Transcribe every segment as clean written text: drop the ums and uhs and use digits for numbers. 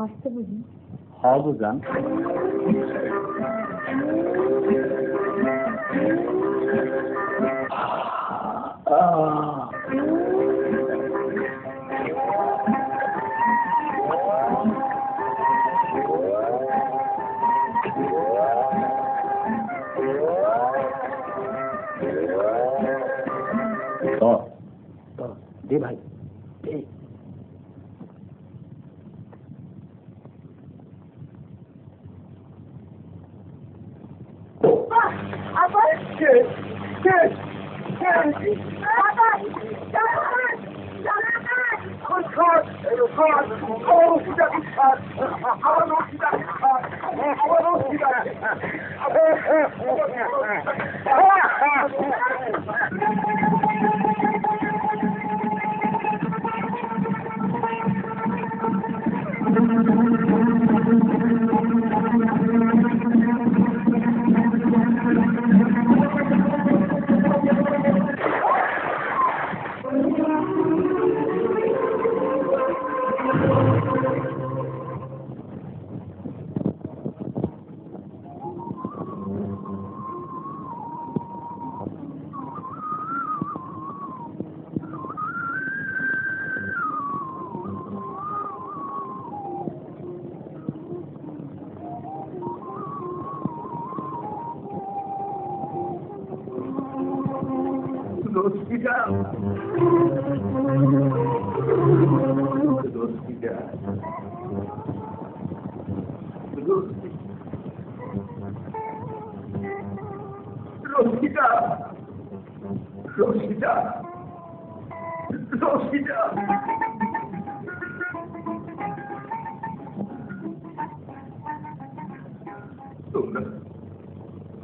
আসতে বুঝি হ্যাঁ বুঝান। দে ভাই দে। আবার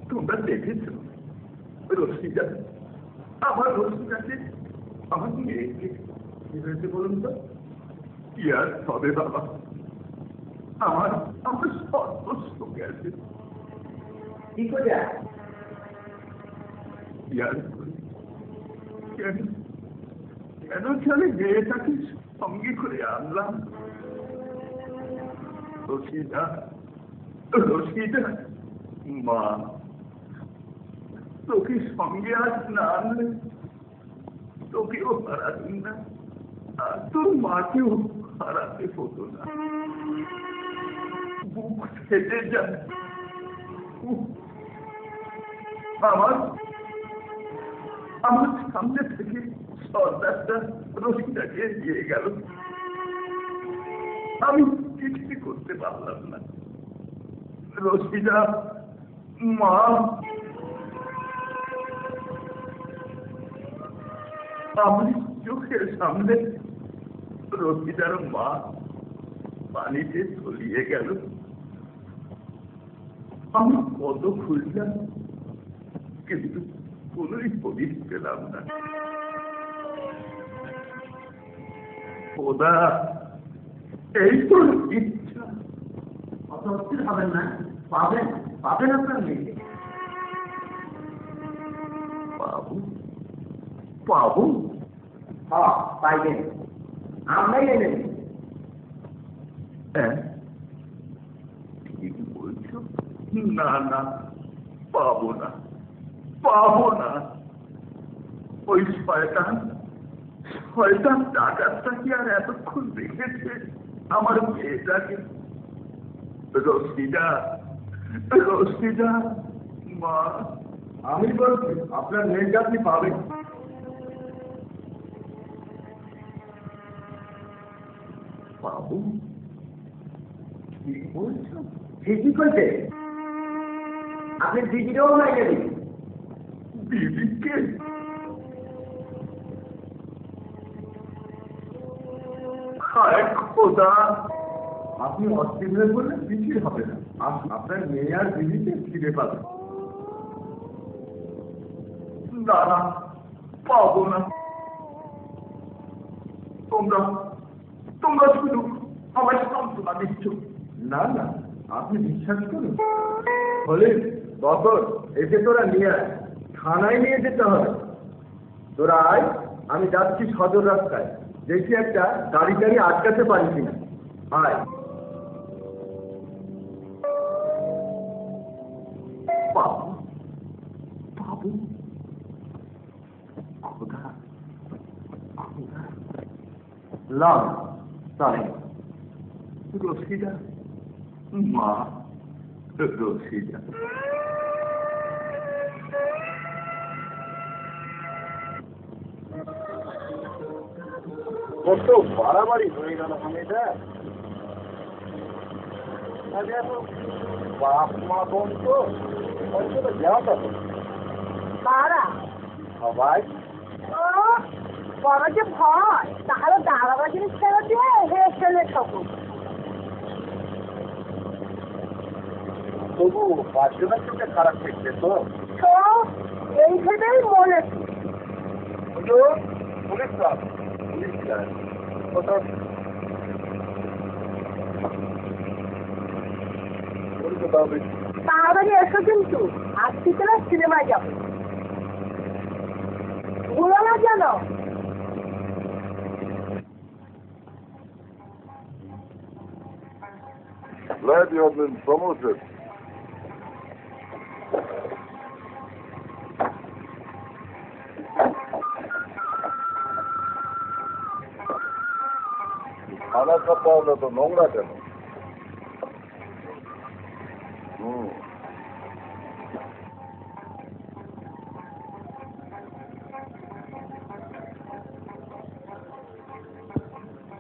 তোমরা দেখেছ রশিদা, আমার রশিদাকে, আমার মেয়েকে কি হয়েছে বলুন তো? কি আর হবে বাবা, আমার আমার সর্বস্ব গেছে। কি করে কেন কেন আমি মেয়েটাকে সঙ্গে করে আনলাম? রশিদা, রশিদা মা, তোকে সঙ্গে আজ না আনলে তোকেও হারাতেন না, আর তোর মাকেও হারাতে হতো না। বুক ফেটে যায়। আমার আমার সামনে থেকে সর্দারটা রশিদাকে দিয়ে গেল, আমি কিছুই করতে পারলাম না। রশিদা মা, আমার চোখের সামনে রশিদার মা পানিতে তলিয়ে গেল। আমি কত খুঁজলাম, কিন্তু কোনোই হদিস পেলাম না। খোদা, এই তো ইচ্ছা। অত অস্থির হবেন না, পাবেন পাবেন আপনার মেয়েকে। পাবো পাবো? হ্যাঁ পাইবেন, আমরাই এনে দেব। হ্যাঁ ঠিক বলছো। না না, পাবো না, পাবো না। ওই শয়তান শয়তান ডাকাতটা কি আর এতক্ষণ দেখেছে আমার মেয়েটাকে? রশিদা, রশিদা মা, আমি বলছি আপনার মেয়েকে আপনি পাবেন। পাবো? ঠিক বলছো? ঠিকই করছে, আপনি দিদিকেও মাইনে দিন। দিদিকে? হায় খোদা, আপনি অস্থির হয়ে বললে কিছুই হবে না, আপনার মেয়ে আর দিদিকে ফিরে পাবেন। না না, পাবো না। তোমরা তোমরা শুধু আমায় সান্ত্বনা দিচ্ছ। না না, আপনি বিশ্বাস করুন। বলে বকর, এসে তোরা নিয়ে আয়, থানায় নিয়ে যেতে হবে। তোরা আয়, আমি যাচ্ছি সদর রাস্তায়, দেখি একটা গাড়ি আটকাতে পারি কিনা। আয়। লাভ তাই রশিদা, মা রশিদা। কত বাড়াবাড়ি হয়ে গেল এটা। বাপ মা বোন তো যাওয়া কারা? সবাই বড় যে ভয়, তাহলে দাঁড়াবার জিনিস ফেরত দিয়ে হেসে ঠকুন। তবু পাঁচজনের চোখে খারাপ দেখছে তো। তো এই ভেবেই মরেছি। পুলিশ ক্লাব, পুলিশ ক্লাব কোথাও তাড়াতাড়ি এসো কিন্তু, আজ থেকে সিনেমায় যাবো। ভুলো না যেন। Glad you have been promoted. খানা খাওয়া হলে তো নোংরা কেন?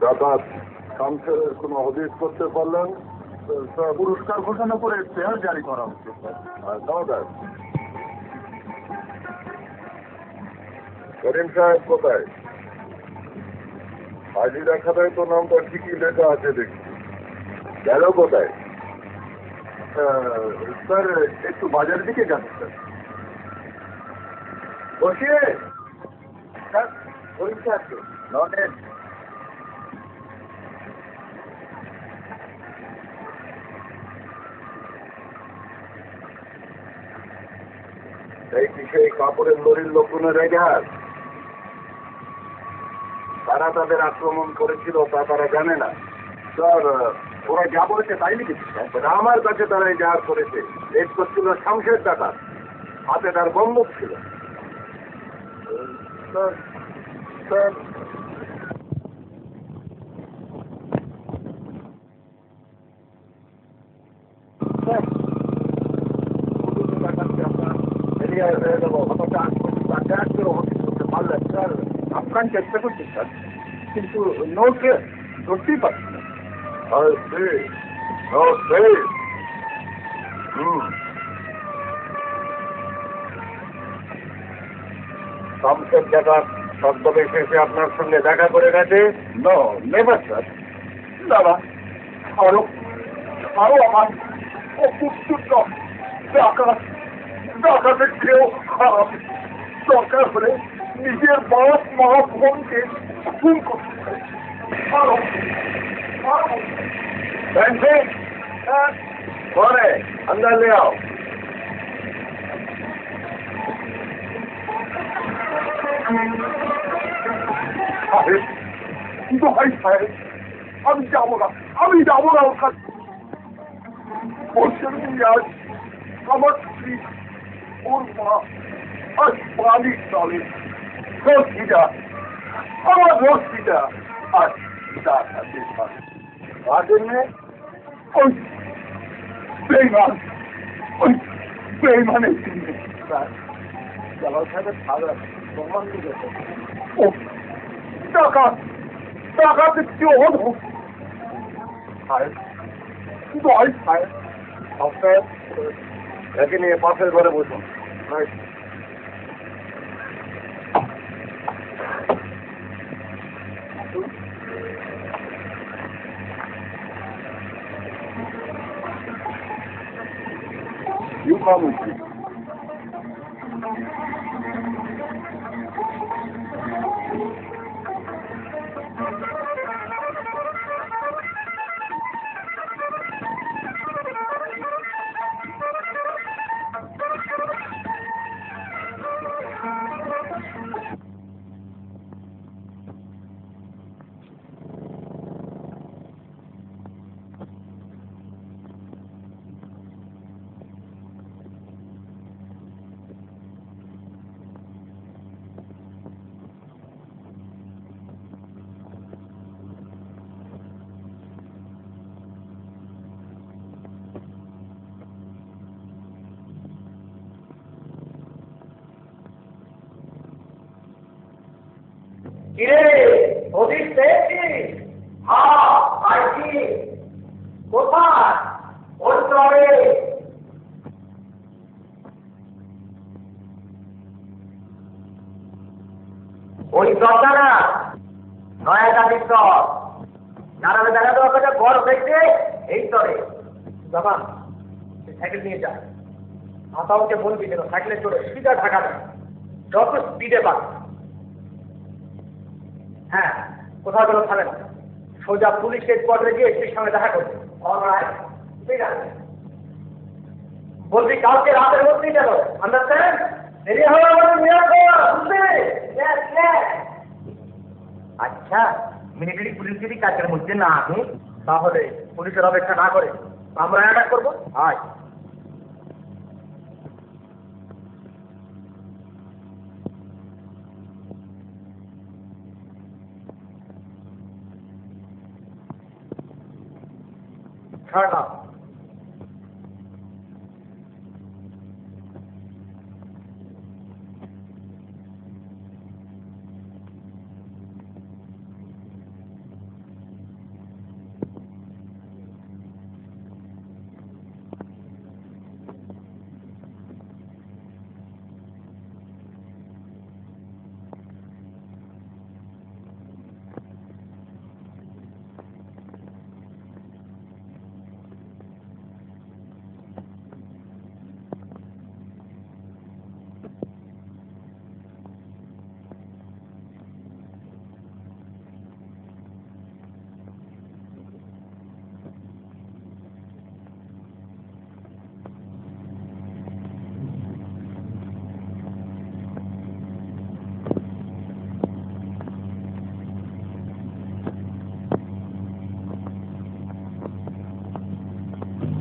দাদা কাউন্সিলের কোনো হদিস করতে পারলেন? পুরস্কার ঘোষণা করে শেয়ার জারি করা হচ্ছে। করিম সাহেব কোথায়? হাজিরা খাতায় তো নামটা ঠিকই লেখা আছে দেখি, গেল কোথায়? স্যার একটু বাজারের দিকে যাচ্ছে স্যার। বসিয়ে স্যার পরীক্ষা আছে নটেন। এই কি সেই কাপড়ের লরির লোকগুলো রেখে তারা তাদের আক্রমণ করেছিল তা তারা জানে না? স্যার ওরা যা বলেছে তাই লিখেছে স্যার। আমার কাছে তারাই যা করেছে। রেড করছিল শামশের টাকা, হাতে তার বন্দুক ছিল। স্যার স্যার আফগান চেষ্টা করছি স্যার, কিন্তু নোট ধরতেই পারছি না। শামশের টাকা ছদ্মবেশ এসে আপনার সঙ্গে দেখা করে গেছে? No never sir. দাদা আরো আরো আমার অপুত্র ডাকাতের চেয়েও খারাপ। দরকার হলে নিজের বাপ মা বোনকে খুন করতে চাই। আরো আরো পরে अंदर ले आओ। দোহাই সাহেব, আমি যাবো না, আমি যাবো না ওর কাছে। আজ আমার স্ত্রী, ওর মা আর বালির দলে রশ্মিটা, আমার রশ্মিটা আর তার সাথে আর জন্যে ওই বেইমান, ওই বেইমানের জন্য জালাল সাহেবের সাগর প্রমাণ দিয়েছে। ও টাকা টাকা দিচ্ছি ওর হোক সাহেব, দোহাই সাহেব। আপনার একে নিয়ে পাশের ঘরে বসুন। You come with me. কিরে হদিস পেয়েছিস? হ্যাঁ পাইছি। কোথায়? ওর চরে। ওই চরটা না, নয়া জাতির চর। জানাবে দেখা দেওয়া কথা ঘর দেখতে এই চরে। বাবা সাইকেল নিয়ে যা, আতাউকে বলবি যেন সাইকেলে চড়ে সিধা ঢাকা দেয়, যত স্পিডে পাক। হ্যাঁ, কোথাও যেন থামে না, সোজা পুলিশ হেডকোয়ার্টারে গিয়ে এসপির সঙ্গে দেখা করবে। অলরাইট, ঠিক আছে। বলবি কালকে রাতের মধ্যেই যেন, আন্ডারস্ট্যান্ড? দেরি হবে আমাদের নিয়ে বুঝলি? আচ্ছা, মিলিটারি পুলিশ যদি কাজের মধ্যে না আসে তাহলে পুলিশের অপেক্ষা না করে আমরা অ্যাটাক করবো। আয় ছাড় না।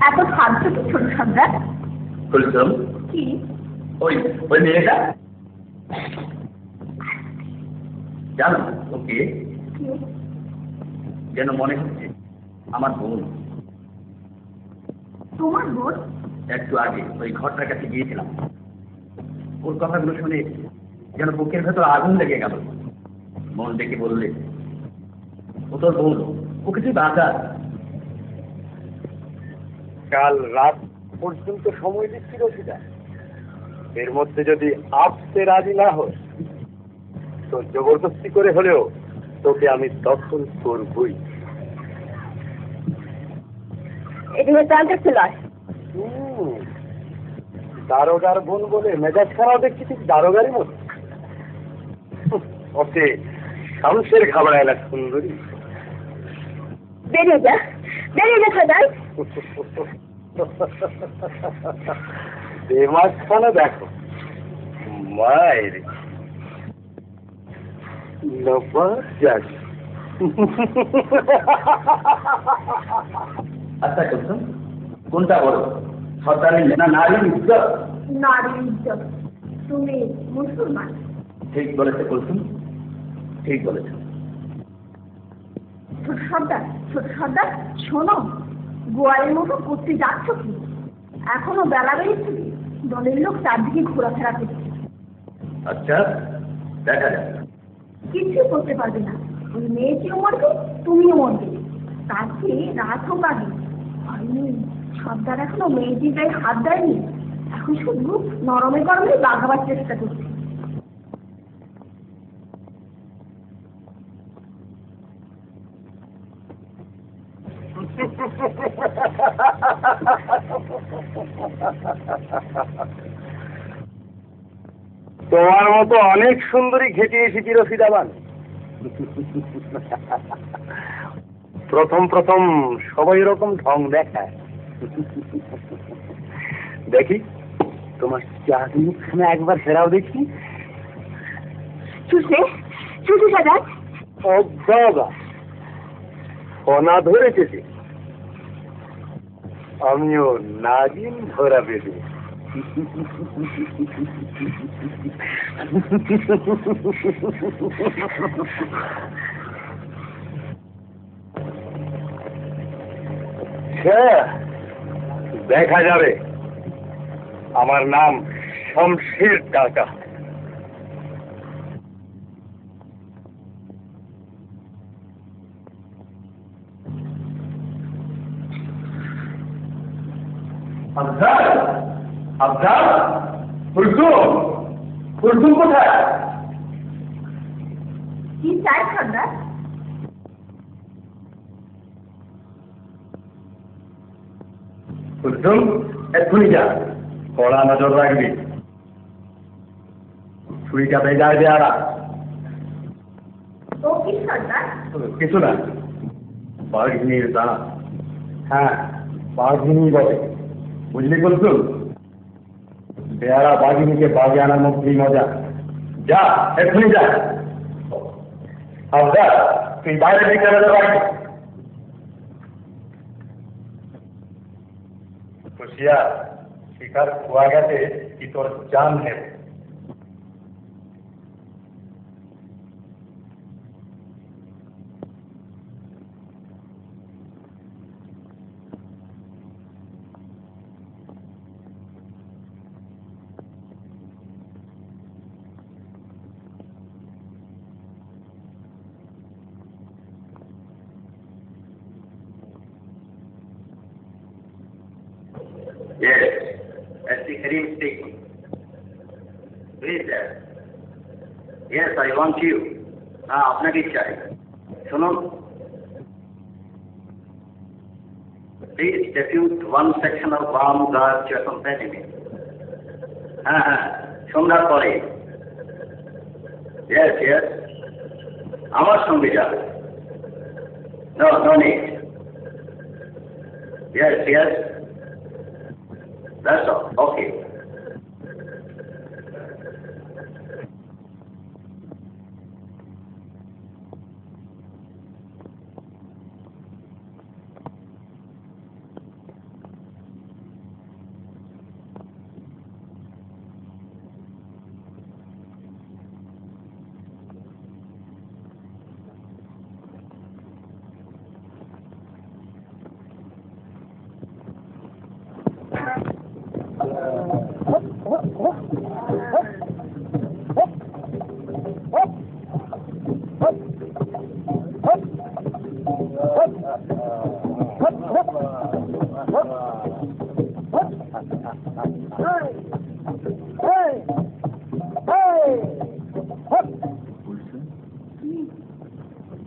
এত খাদ্য কি ছোট সর্দার? বলছিলাম কি? ওই ওই মেয়েটা জানো ওকে যেন মনে হচ্ছে আমার বোন। তোমার বোন? একটু আগে ওই ঘরটার কাছে গিয়েছিলাম, ওর কথাগুলো শুনে যেন বুকের ভেতর আগুন লেগে গেল। মন ডেকে বললে ও তোর বোন, ওকে তুই বাঁচা। কাল রাত পর্যন্ত সময় দিচ্ছিল সেটা, এর মধ্যে যদি আসতে রাজি না হয় তো জবরদস্তি করে হলেও তোকে আমি দর্শন করবই। এদিকে চালটা ছিল দারোগার বোন বলে মেজাজ খারাপ দেখছি, ঠিক দারোগারই মতো। ওকে শামসের খাবার না সুন্দরী। বেরিয়ে যা, বেরিয়ে যা সর্দার। মাঝখানে দেখো মায়ের যাক। আচ্ছা করছেন কোনটা বড়, সরকারের না নারীর ইজ্জত? নারীর ইজ্জত। তুমি মুসলমান। ঠিক বলেছে বলছেন, ঠিক বলেছেন। ছোট সর্দার, ছোট সর্দার শোনো, গোয়ালের মতো করতে যাচ্ছ কি? এখনো বেলা বেরিয়েছে, দলের লোক চারদিকে ঘোরাফেরা করছে। আচ্ছা দেখা যাক। কিছু করতে পারবে না, ওই মেয়েটিও মরবে, তুমিও মরবে। তাকে রাত হোক আগে। সর্দার এখনো মেয়েটির গায়ে হাত দেয়নি, এখন শুধু নরমে গরমে বাগাবার চেষ্টা করছে। তোমার মতো অনেক সুন্দরী ঘেটে এসেছি রফিদাবান। প্রথম প্রথম সবাই এরকম ঢং দেখায়। দেখি তোমার চাকরি মুখখানে একবার ফেরাও দেখি। চুষে চুষে সর্দার। ও বাবা, ফোনা ধরেছে, আমিও নাগিন ধরা বেঁধে। দেখা যাবে। আমার নাম শমশের টাকা। আফজাল, আফজাল, কুলসুম, কুলসুম কোথায়? কি চাই সর্দার? কুলসুম, এক্ষুনি যা, কড়া নজর রাখবি। ছুরিটা বেজায় দেয়ারা। ও কি সর্দার? কিছু না, বাঘিনীর দাঁত। হ্যাঁ, বাঘিনী বলে, বুঝলি কুলসুম? বেয়ারা বাঘিনীকে বাগে আনার মধ্যেই মজা। যা, এক্ষুনি যা। আফজাল, তুই বাইরের দিকে নজর রাখবি। খুশিয়া, শিকার খোয়া গেছে কি তোর জান নেব। Yes, S.T. Karim speaking. Please, sir. Yes, I want you. আপনাকে চাই। শুনুন। Please depute one section of armed guard to accompany me. হ্যাঁ, সন্ধ্যার পরে। Yes, yes. আমার সঙ্গে যাবে। No, no need. Yes, yes. That's all. Okay.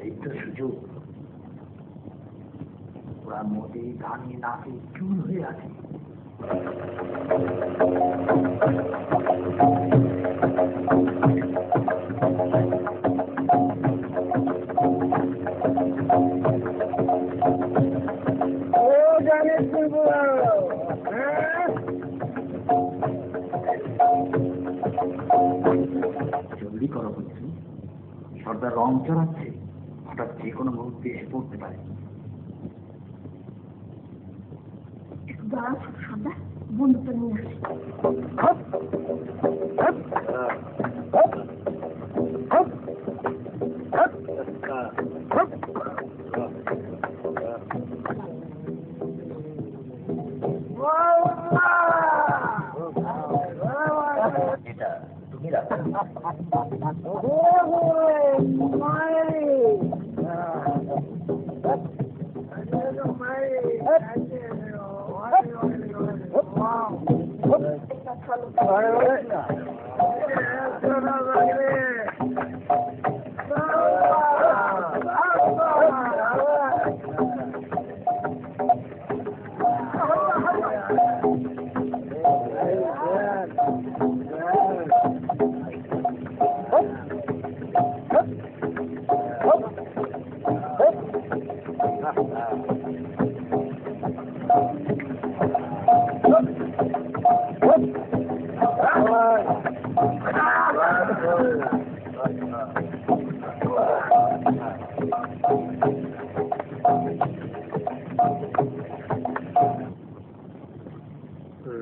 এই তো সুযোগ। ওরা মোদে গানে নাচে চুল হয়ে আছে। জলদি করো বলছি, সর্দার রং চড়াচ্ছে, হঠাৎ যে কোনো মুহূর্তে এসে পড়তে পারে। একটু দাঁড়াও সর্দার, বন্ধুটা নিয়ে আসি। এটা তুমি রাখো।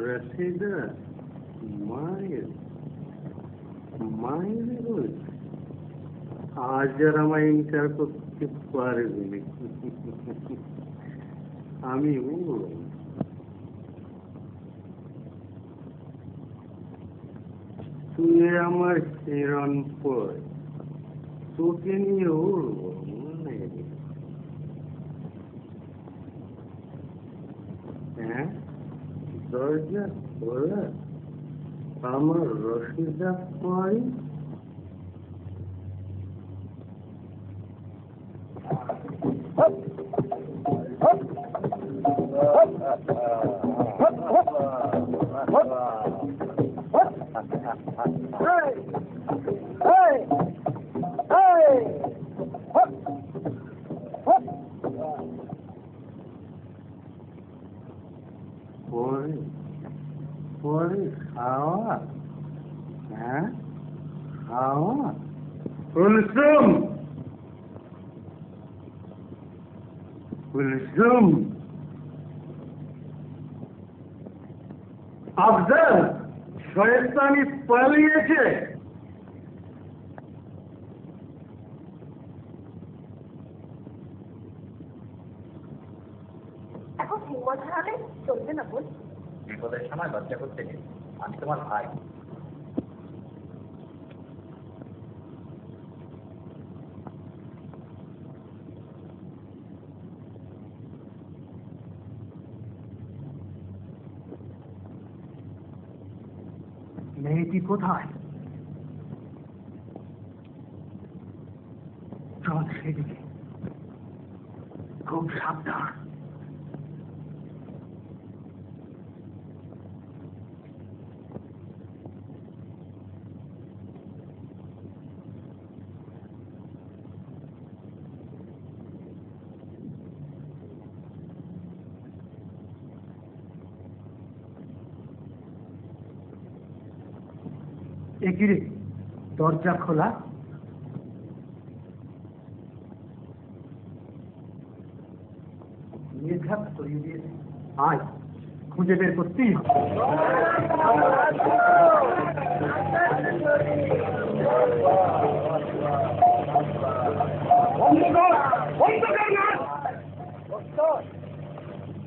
রসিদা, মায়ের মায়ের বলছে আজ আর আমায় ইনকার করতে পারবি। আমি তুই আমার হিরণপুর, তোকে নিয়ে উড়বো। হ্যাঁ, দরজা খোলা, আমার রসিদা পাই। পরে খাওয়া, হ্যাঁ খাওয়া। কুলসুম, কুলসুম, আফজাল শয়তানি পালিয়েছে। এখন হিম্মত হারালে চলবে না বোন। বিপদের সময় লজ্জা করতে নেই, আমি তোমার ভাই। মেয়েটি কোথায়? চল সেদিকে, খুব সাবধান। একিরে, দরজা খোলা। নির্ঘাত সরিয়ে দিয়েছে। আয়, খুঁজে বের করতেই হবে।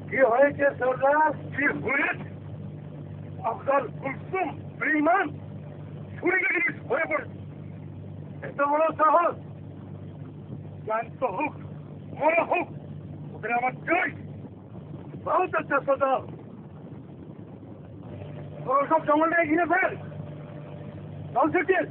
কি হয়েছে সরদার? কি হয়েছে? আফজাল কুলসুম বেঈমান ছুরি গিরিশ হয়ে পড়েছে। এত বড় সাহস! জ্ঞান্ত হোক, মরা হোক, ওদের আমার চাই। বহুত আচ্ছা সরদার, তোর সব জঙ্গলটাকে ঘিরে ফেল। চল ছুটিয়ে।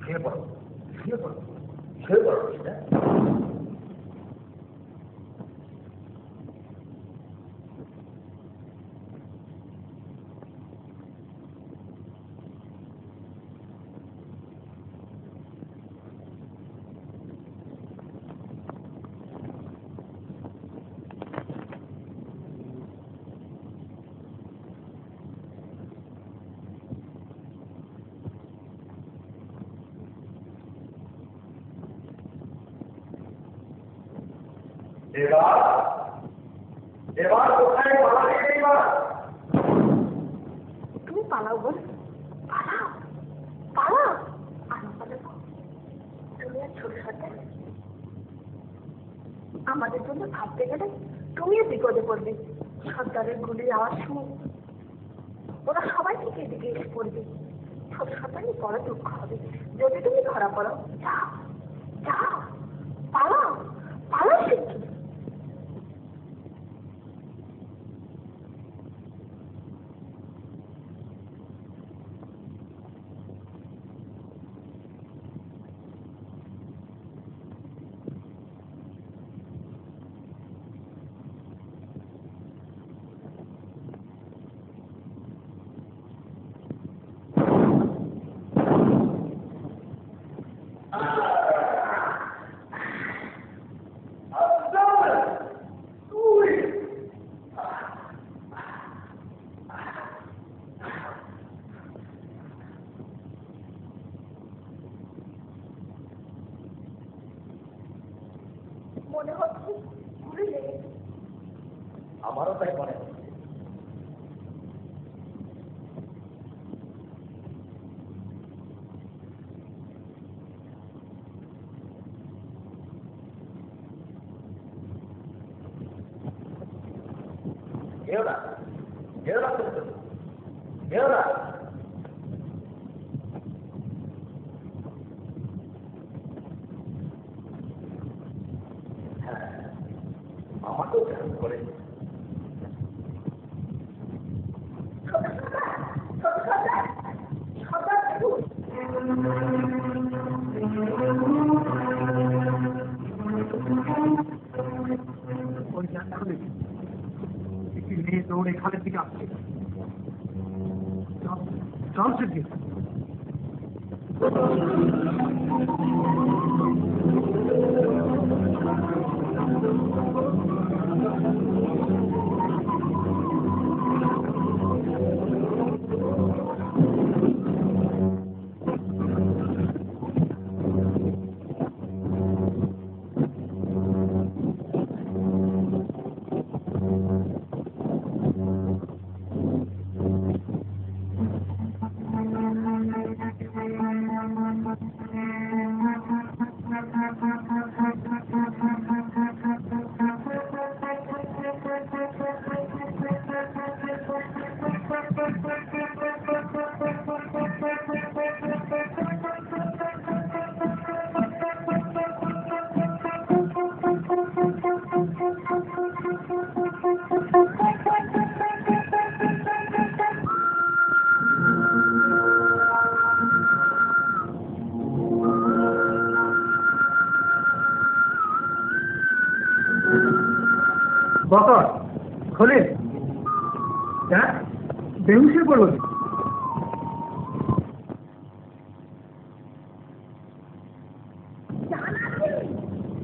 শুয়ে পড়ো, শুয়ে পড়ো, শুয়ে পড়ো রশিদা। এবার কোথায় পালাবি? এবার তুমি পালাও বোন, পালাও পালাও। আমি পালাবো? তুমি আর ছোট সর্দার আমাদের জন্য ভাবতে গেলে তুমিও বিপদে পড়বে। সর্দারের গুলির আওয়াজ শুনে ওরা সবাই থেকে এদিকে এসে পড়বে। ছোট সর্দারই বড় দুঃখ হবে যদি তুমি ধরা পড়ো। যাও যাও, পালাও পালাও। শিখি আমারও তাই মনে হচ্ছে। কেউ না, কেউ না, কেউ না। হ্যাঁ, আমাকেও ধ্যান করে। ওই জানলা খুলে একটি মেয়ে দৌড়ে খালের দিকে আসছে। চল সেদিকে। বকর খোলে। হ্যাঁ, বেহুশে পড়ল।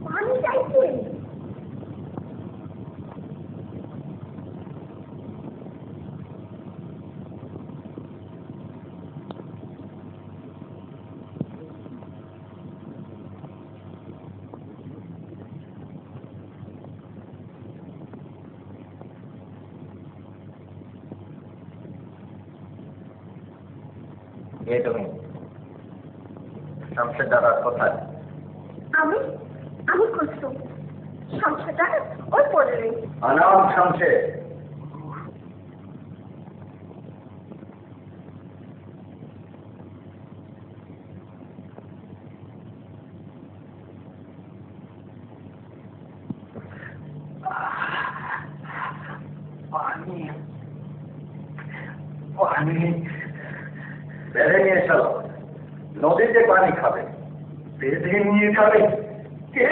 পানি চাইছে। কে তুমি? শামশের দাদা কোথায়? আমি খুঁজছো সংসারটা ওই পড়ে রয়েছে। আনাম শামশের। পানি পানি বেড়ে নিয়ে চলো। নদীতে পানি খাবে, বেঁধে নিয়ে যাবে কে?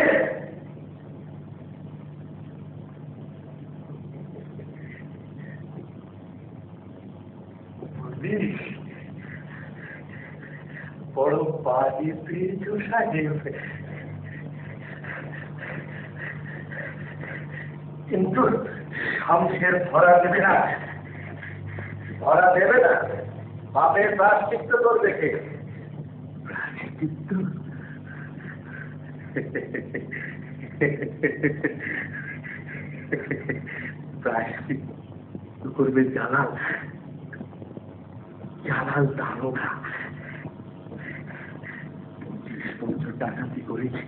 বড় বাড়ি পেয়েছ সাহেব, কিন্তু শামশের ধরা দেবে না, ধরা দেবে না। বাপের প্রায়শ্চিত্ত করবে কে? প্রায়শ্চিত্ত প্রায়শ্চিত্ত করবে জালাল। জালাল দারোগা 25 বছর ডাকাতি করেছে,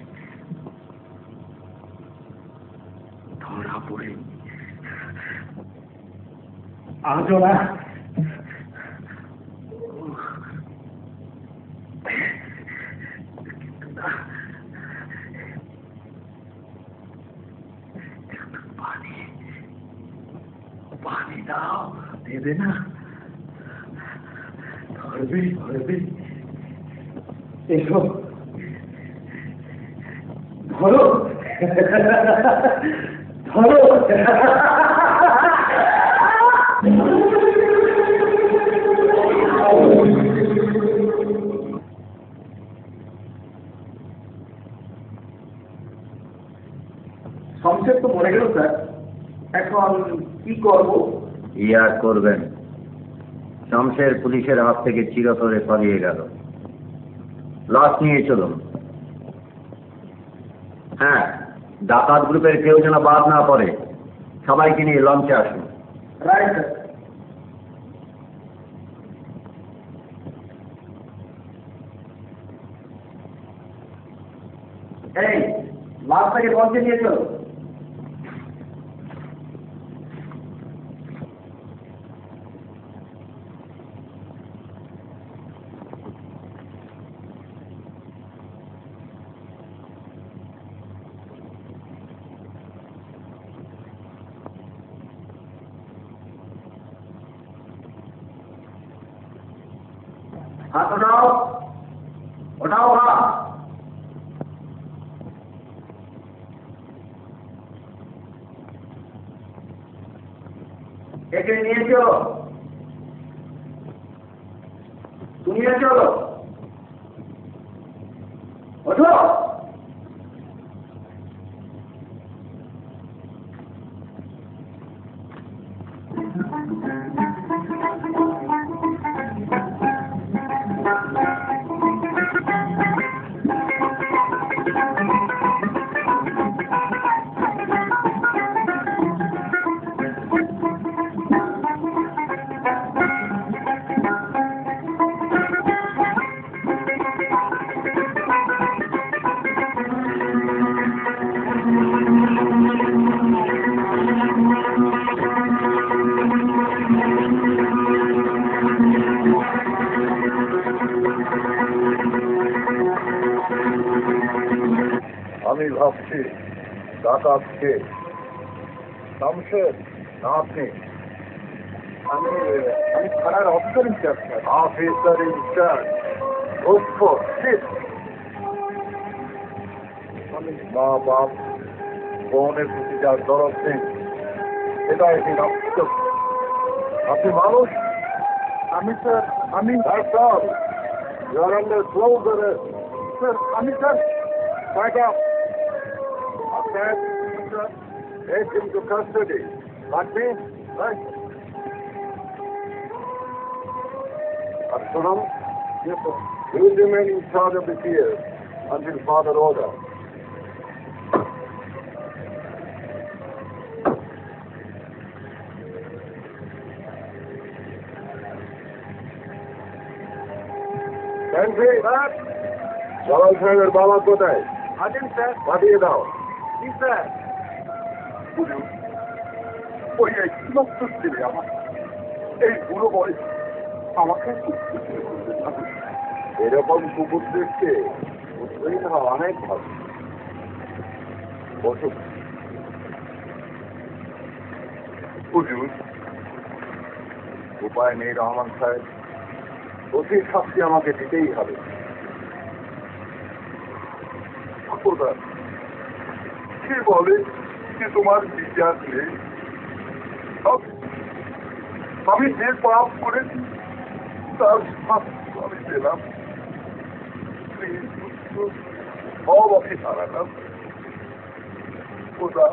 ধরা পড়ে আজও না। পানি দাও, দেবে না। ধরবে ধরবে। এসো, ধরো ধরো। শমশের তো মরে গেল স্যার, এখন কি করব? ইয়ার করবেন। শমশের পুলিশের হাত থেকে চিরতরে পালিয়ে গেল। লাশ নিয়ে চলুন। হ্যাঁ, ডাকাত গ্রুপের কেউ যেন বাদ না পড়ে। সবাইকে নিয়ে লঞ্চে আসুন। Right sir. এই লাশটাকে লঞ্চে নিয়ে চলো। हाथ उठाओ, उठाओ हाथ। एक নিয়ে চলো, তুমিও চলো, ওঠো। আমি ভাবছি ডাকাতকে শামশেদ না আপনি? আমি থানার অফিসার ইনচার্জ। অফিসার ইনচার্জ আমি মা বাপ বোনের প্রতি যার দরদ নেই এটা একটি নষ্ট। আপনি মানুষ? আমি স্যার, আমি স্যার আমি sir back up. Okay, sir. Take him to custody. Got me? Right. Absalom? Yes, sir. You will remain in charge of the field until further order. Sentry, back. Jalal Saheber Baba কোথায়? আছেন sir. পাঠিয়ে দাও। জি sir. ওই একমাত্র ছেলে আমার, এই বুড়ো বয়স আমাকে এরকম কুকুর দেখতে বুঝতেই না অনেক ভালো। বসুন। হুজুর, উপায় নেই রহমান সাহেব, অতি শাস্তি আমাকে দিতেই হবে। কে বলে যে তোমার বিচার নেই? আমি যে পাপ করেছি তার শাস্তি আমি পেলাম। সব আমি হারালাম। খোদা,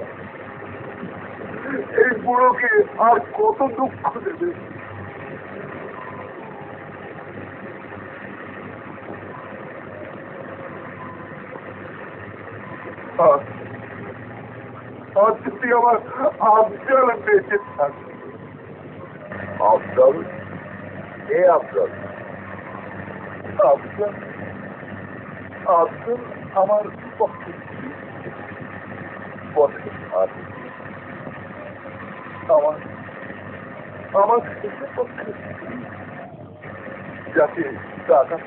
এই বুড়োকে আর কত দুঃখ দেবে? আজ যদি আমার আফজল বেঁচে থাকে। আফজল? এ আফজল? আফজল আফজল আমার পক্ষে বসে আমার শেষের পক্ষে যাকে টাকা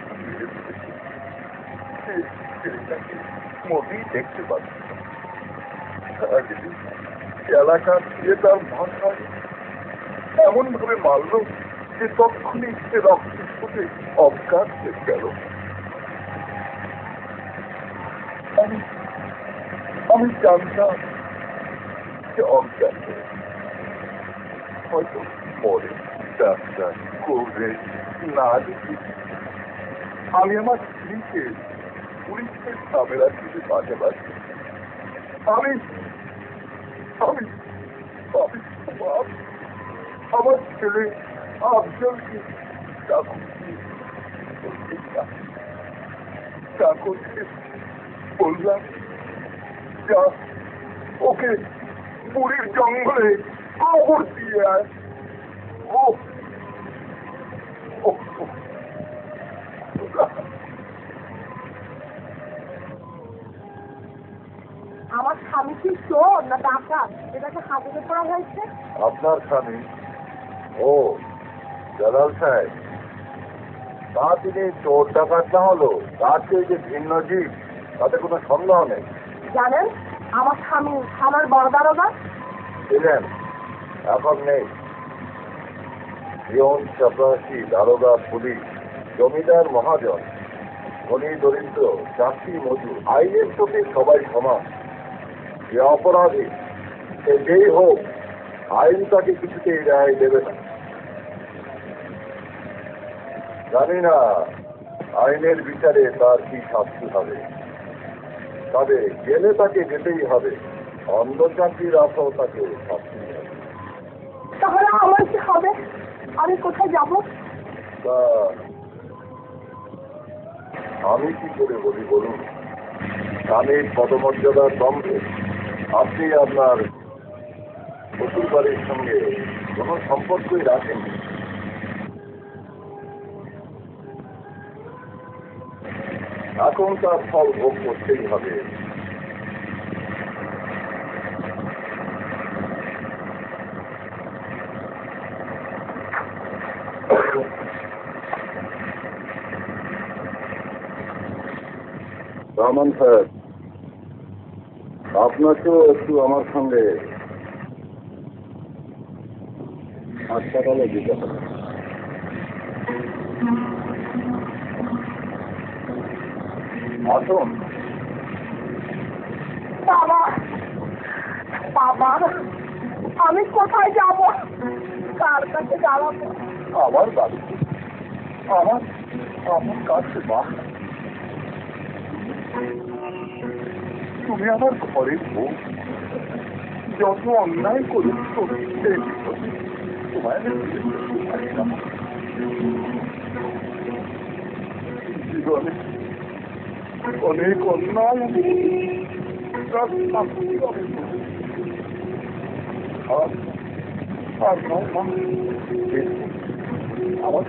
মোটেই দেখতে পাচ্ছি এলাকার দিয়ে তার ভাষায় এমন ভাবে মারল যে তৎক্ষণি সে রক্তের সাথে অজ্ঞান হয়ে গেল। আমি জানতাম যে অজ্ঞান হয়তো পরে ডাক্তার করবে না দেখি আমি আমার স্ত্রীকে পুলিশের ঝামেলা থেকে বাঁচাবাছি। আমি আমার ছেলে আফজলকে চাকরকে বললাম যা ওকে বুড়ির জঙ্গলে কবর দিয়ে আয়। ও ও, ও। আমার স্বামী কি চোর না ডাকাত এটাকে হাজিরে করা হয়েছে? আপনার স্বামী? ও জালাল সাহেব, তা তিনি চোর ডাকাত না হলো তার চেয়ে যে ভিন্ন জীব তাতে কোনো সন্দেহ নেই। জানেন আমার স্বামী থানার বড় দারোগা। ছিলেন, এখন নেই। জীবন চাপরাশি, দারোগা, পুলিশ, জমিদার, মহাজন, ধনী দরিদ্র, চাষি মজুর, আইনের চোখে সবাই সমান। যে অপরাধী সে যেই হোক, আইন তাকে কিছুতেই রেহাই দেবে না। জানি না আইনের বিচারে তার কি শাস্তি হবে, তবে জেলে তাকে যেতেই হবে। অন্ধ চাকরির আশাও তাকে শাস্তি হবে। তাহলে আমার কি হবে? আমি কোথায় যাব? তা আমি কি করে বলি বলুন? স্বামীর পদমর্যাদার দম্ভে আপনি আপনার শ্বশুর বাড়ির সঙ্গে কোনো সম্পর্কই রাখেন। এখন তার ফল ভোগ করতেই হবে। রহমান সাহেব, আপনাকেও একটু আমার সঙ্গে হাসপাতালে যেতে হবে। আসুন। বাবা বাবা, আমি কোথায় যাব? কার কাছে দাঁড়াবো? আমার বাড়ি, আমার আমার কাছে মা। তুমি আমার ঘরের বউ, যত অন্যায় করেছ তোমায় আমি ফিরে পেতে পারি না। জীবনে অনেক অন্যায় তার শাস্তি হবে। আর নয় মা, আমার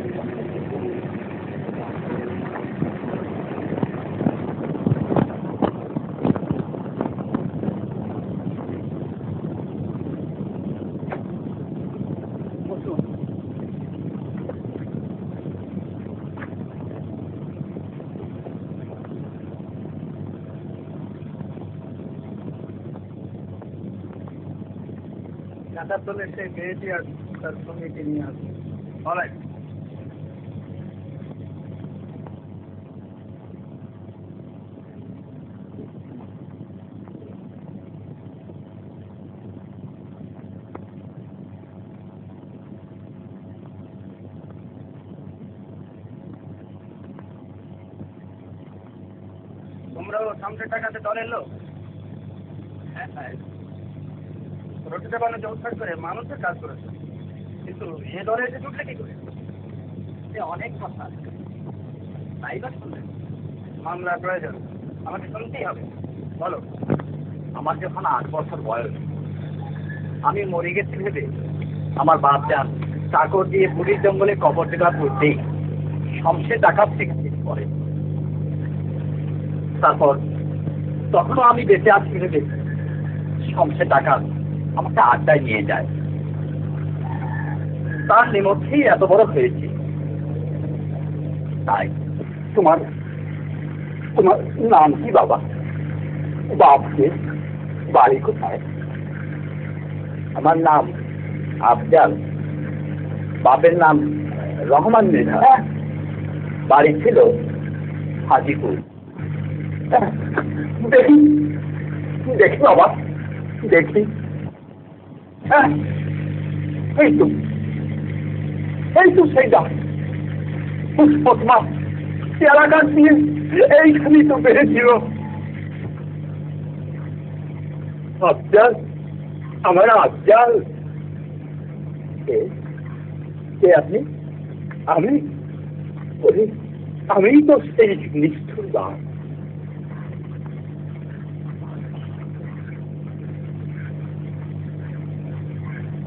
টাকা তোলে সে মেয়েটি আর তার সঙ্গীকে নিয়ে আসবে। অলরাইট। তোমরাও সামনের টাকাতে দলের লোক? হ্যাঁ হ্যাঁ, রোটিতে বানাতে উৎসাহ করে মানুষের কাজ করেছে, কিন্তু এ দলে এসে ঢুকলে কি করে? সে অনেক কথা আছে, তাই বা শুনলেন। মামলার প্রয়োজন আমাকে শুনতেই হবে। বলো। আমার যখন 8 বছর বয়স, আমি মরে গেছি ভেবে আমার বাপ যান চাকর দিয়ে পুরীর জঙ্গলে কবর দেওয়া করতেই শমশের ডাকাত থেকে পরে। তারপর তখনও আমি বেঁচে আছি ভেবে শমশের ডাকাত আমাকে আড্ডায় নিয়ে যায়। তার নিমধ্যেই এত বড় হয়েছে। তাই তোমার তোমার নাম কি বাবা? বাপকে বাড়ি কোথায়? আমার নাম আফজাল, বাপের নাম রহমান মৃধা, বাড়ি ছিল হাজিপুর। দেখি দেখি বাবা, দেখি। এই তো সেইটা পুষ্পতমা পেয়ারা গাছ দিয়ে এইখানেই তো বেড়েছিল। আফজাল, আমার আফজাল। কে আপনি? আমি তো সেই নিষ্ঠুর বাপ।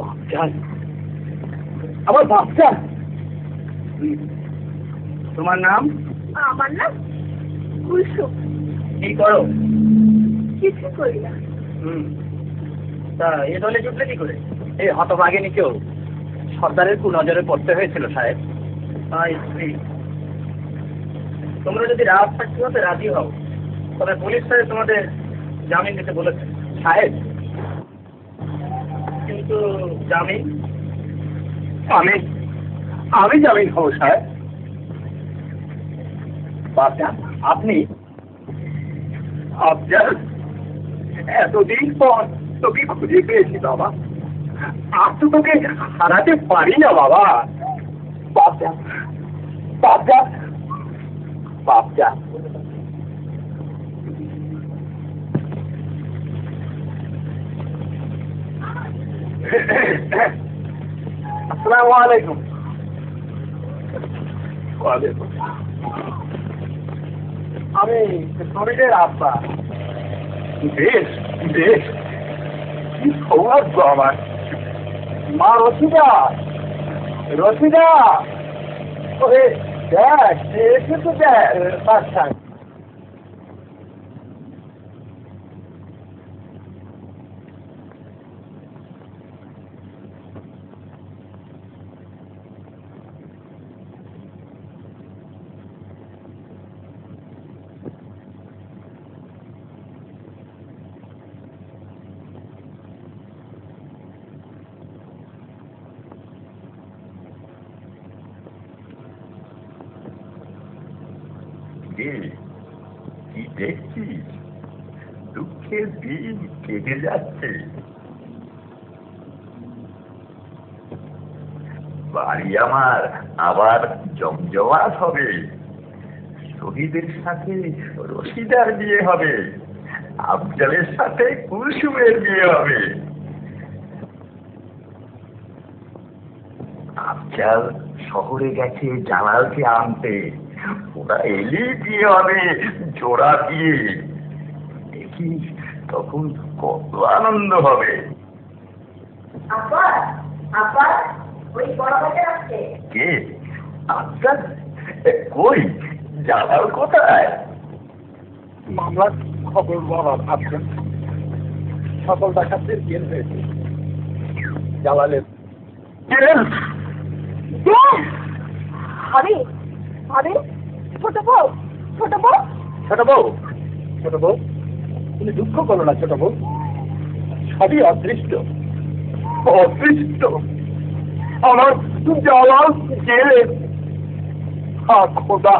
বাপজান, আমার বাপজান। তোমার নাম? আমার নাম কুলসুম। কি করো? কিছু করি না। তা এ দলে জুটলে কি করে? এই হতভাগিনী কেউ সর্দারের কুনজরে পড়তে হয়েছিল সাহেব। স্ত্রী, তোমরা যদি রাজসাক্ষী হতে রাজি হও তবে পুলিশ সাহেব তোমাদের জামিন দিতে বলেছে সাহেব। কিন্তু জামিন? আমি জামিন হব সাহেব? বাপজান, আপনি? বাপজান, এতদিন পর তোকে খুঁজে পেয়েছি বাবা। আর তো তোকে হারাতে পারি না বাবা। বাপজান, বাপজান, বাপজান। আসসালামু আলাইকুম। ওয়ালাইকুম। আমি শরীরের আব্বা। বেশ বেশ, কি সৌভাগ্য আমার। মা রশিদা, রশিদা, ওরে দেখ এসে তো দেখ। আচ্ছা, কি দেখছিস? দুঃখের দিন কেটে যাচ্ছে। বাড়ি আমার আবার জমজমাট হবে। শহীদের সাথে রশিদার বিয়ে হবে, আফজালের সাথে কুলসুমের বিয়ে হবে। আফজাল শহরে গেছে জালালকে আনতে, ওরা এলেই বিয়ে হবে, জোড়া বিয়ে। দেখিস তখন কত আনন্দ হবে। আপা, আপা, ওই বড় বাজার আসছে। কে? আফজাল? কই জালাল কোথায়? মামলার খবর বলার আছেন, সকল ডাকাতদের জেল হয়েছে। জালালের ভাবি, ভাবি, ছোট বউ, ছোট বউ, ছোট বউ, ছোট বউ, তুমি দুঃখ করো না ছোট বউ। সবই অদৃষ্ট, অদৃষ্ট। আমার জালাল জেলে। খোদা,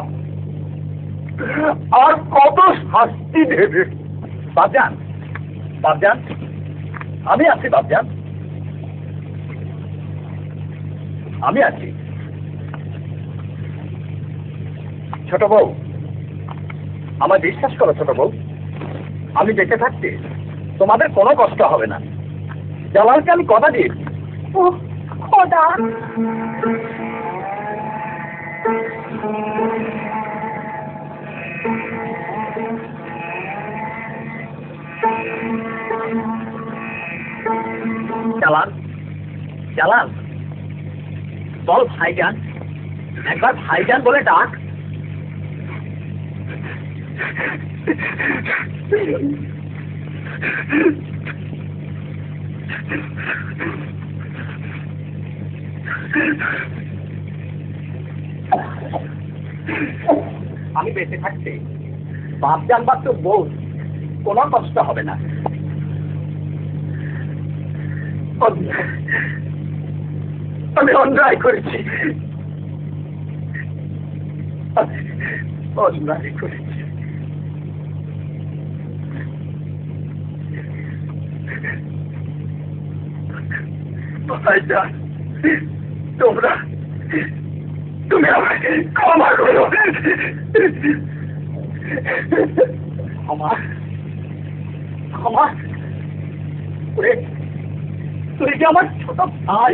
আর কত শাস্তি দেবে? বাপজান, বাপজান, আমি আছি বাপজান, আমি আছি। ছোট বউ, আমার বিশ্বাস করো ছোট বউ, আমি বেঁচে থাকতে তোমাদের কোনো কষ্ট হবে না। জালালকে আমি কথা দিয়েছি। ও খোদা। জালাল, জালাল, বল ভাইজান, একবার ভাইজান বলে ডাক। আমি বেঁচে থাকতে বাপজান বা তোর বউ কোনো কষ্ট হবে না। আমি অন্যায় করেছি, অন্যায় করেছি। ভাইজান, তোমরা, তুমি আমাকে ক্ষমা করো। ক্ষমা, ক্ষমা? তুই যে আমার ছোট ভাই।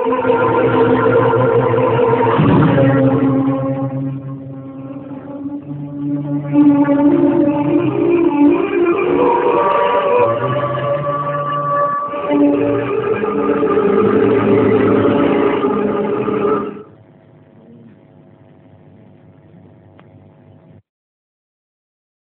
Thank you.